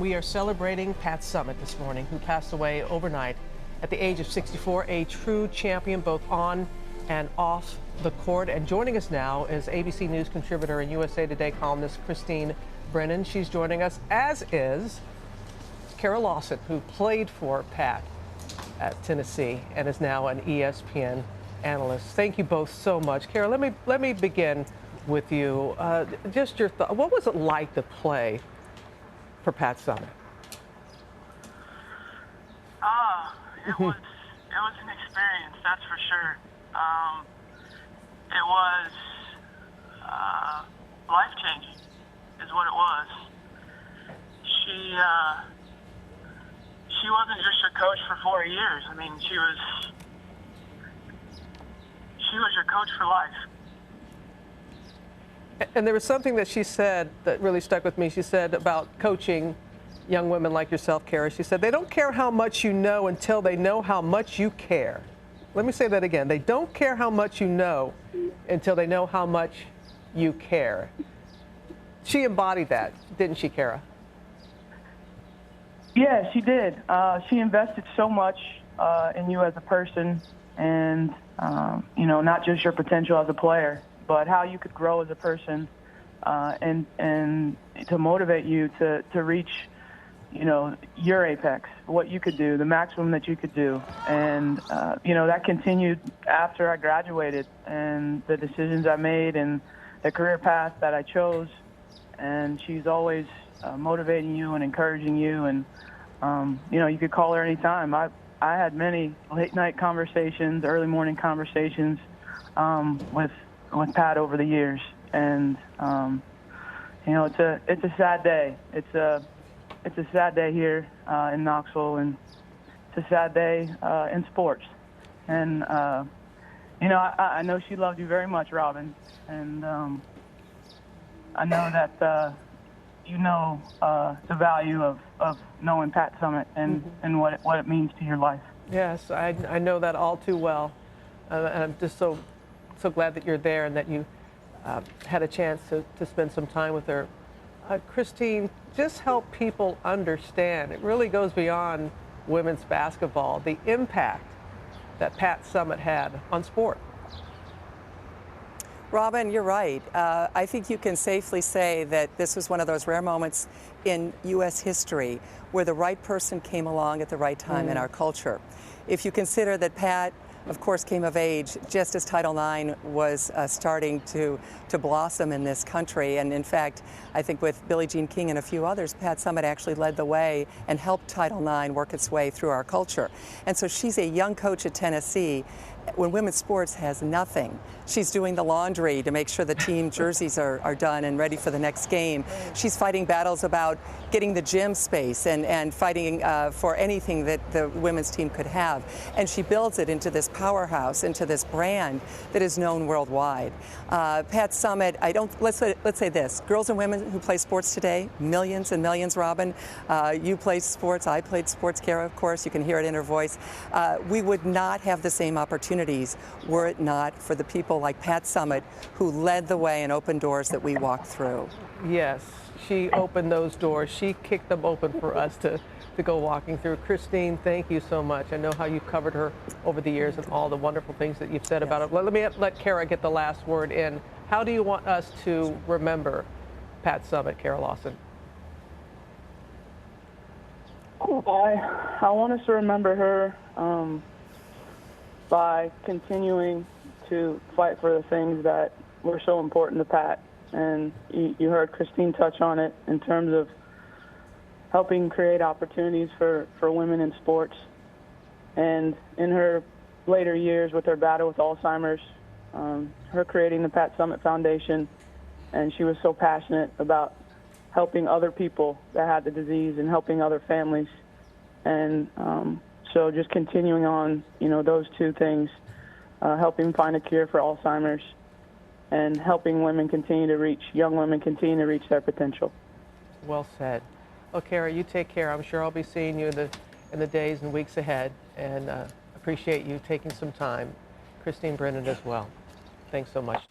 We are celebrating Pat Summitt this morning, who passed away overnight at the age of 64, a true champion both on and off the court. And joining us now is ABC News contributor and USA Today columnist Christine Brennan. She's joining us, as is Kara Lawson, who played for Pat at Tennessee and is now an ESPN analyst. Thank you both so much. Kara, let me begin with you. Just your thought. What was it like to play for Pat Summitt? It was an experience, that's for sure. It was life-changing, is what it was. She wasn't just your coach for 4 years. I mean, she was your coach for life. And there was something that she said that really stuck with me. She said about coaching young women like yourself, Kara. She said, they don't care how much you know until they know how much you care. Let me say that again. They don't care how much you know until they know how much you care. She embodied that, didn't she, Kara? Yeah, she did. She invested so much in you as a person and, not just your potential as a player, but how you could grow as a person and to motivate you to reach, your apex, what you could do, the maximum that you could do. And, that continued after I graduated and the decisions I made and the career path that I chose. And she's always motivating you and encouraging you. And, you could call her anytime. I had many late night conversations, early morning conversations with Pat over the years. And, it's a sad day. It's a sad day here in Knoxville, and it's a sad day in sports. And, I know she loved you very much, Robin. And I know that the value of knowing Pat Summitt and what it means to your life. Yes, I know that all too well. And I'm just so glad that you're there and that you had a chance to spend some time with her. Christine, just help people understand. It really goes beyond women's basketball, the impact that Pat Summitt had on sport. Robin, you're right. I think you can safely say that this was one of those rare moments in U.S. history where the right person came along at the right time in our culture. If you consider that Pat, of course, came of age just as Title IX was starting to blossom in this country. And in fact, I think with Billie Jean King and a few others, Pat Summitt actually led the way and helped Title IX work its way through our culture. And so she's a young coach at Tennessee. When women's sports has nothing, she's doing the laundry to make sure the team jerseys are done and ready for the next game. She's fighting battles about getting the gym space and fighting for anything that the women's team could have. And she builds it into this powerhouse, into this brand that is known worldwide. Pat Summitt, let's say this, girls and women who play sports today, millions and millions, Robin. You played sports, I played sports, Kara, of course, you can hear it in her voice. We would not have the same opportunities were it not for the people like Pat Summitt who led the way and opened doors that we walked through. Yes, she opened those doors. She kicked them open for us to go walking through. Christine, thank you so much. I know how you've covered her over the years and all the wonderful things that you've said about it. Let me let Kara get the last word in. How do you want us to remember Pat Summitt, Kara Lawson? I want us to remember her by continuing to fight for the things that were so important to Pat. And you heard Christine touch on it in terms of helping create opportunities for women in sports. And in her later years with her battle with Alzheimer's, her creating the Pat Summitt Foundation, and she was so passionate about helping other people that had the disease and helping other families. And so just continuing on, those two things, helping find a cure for Alzheimer's and helping young women continue to reach their potential. Well said. Well, Kara, you take care. I'm sure I'll be seeing you in the days and weeks ahead, and appreciate you taking some time. Christine Brennan as well. Thanks so much.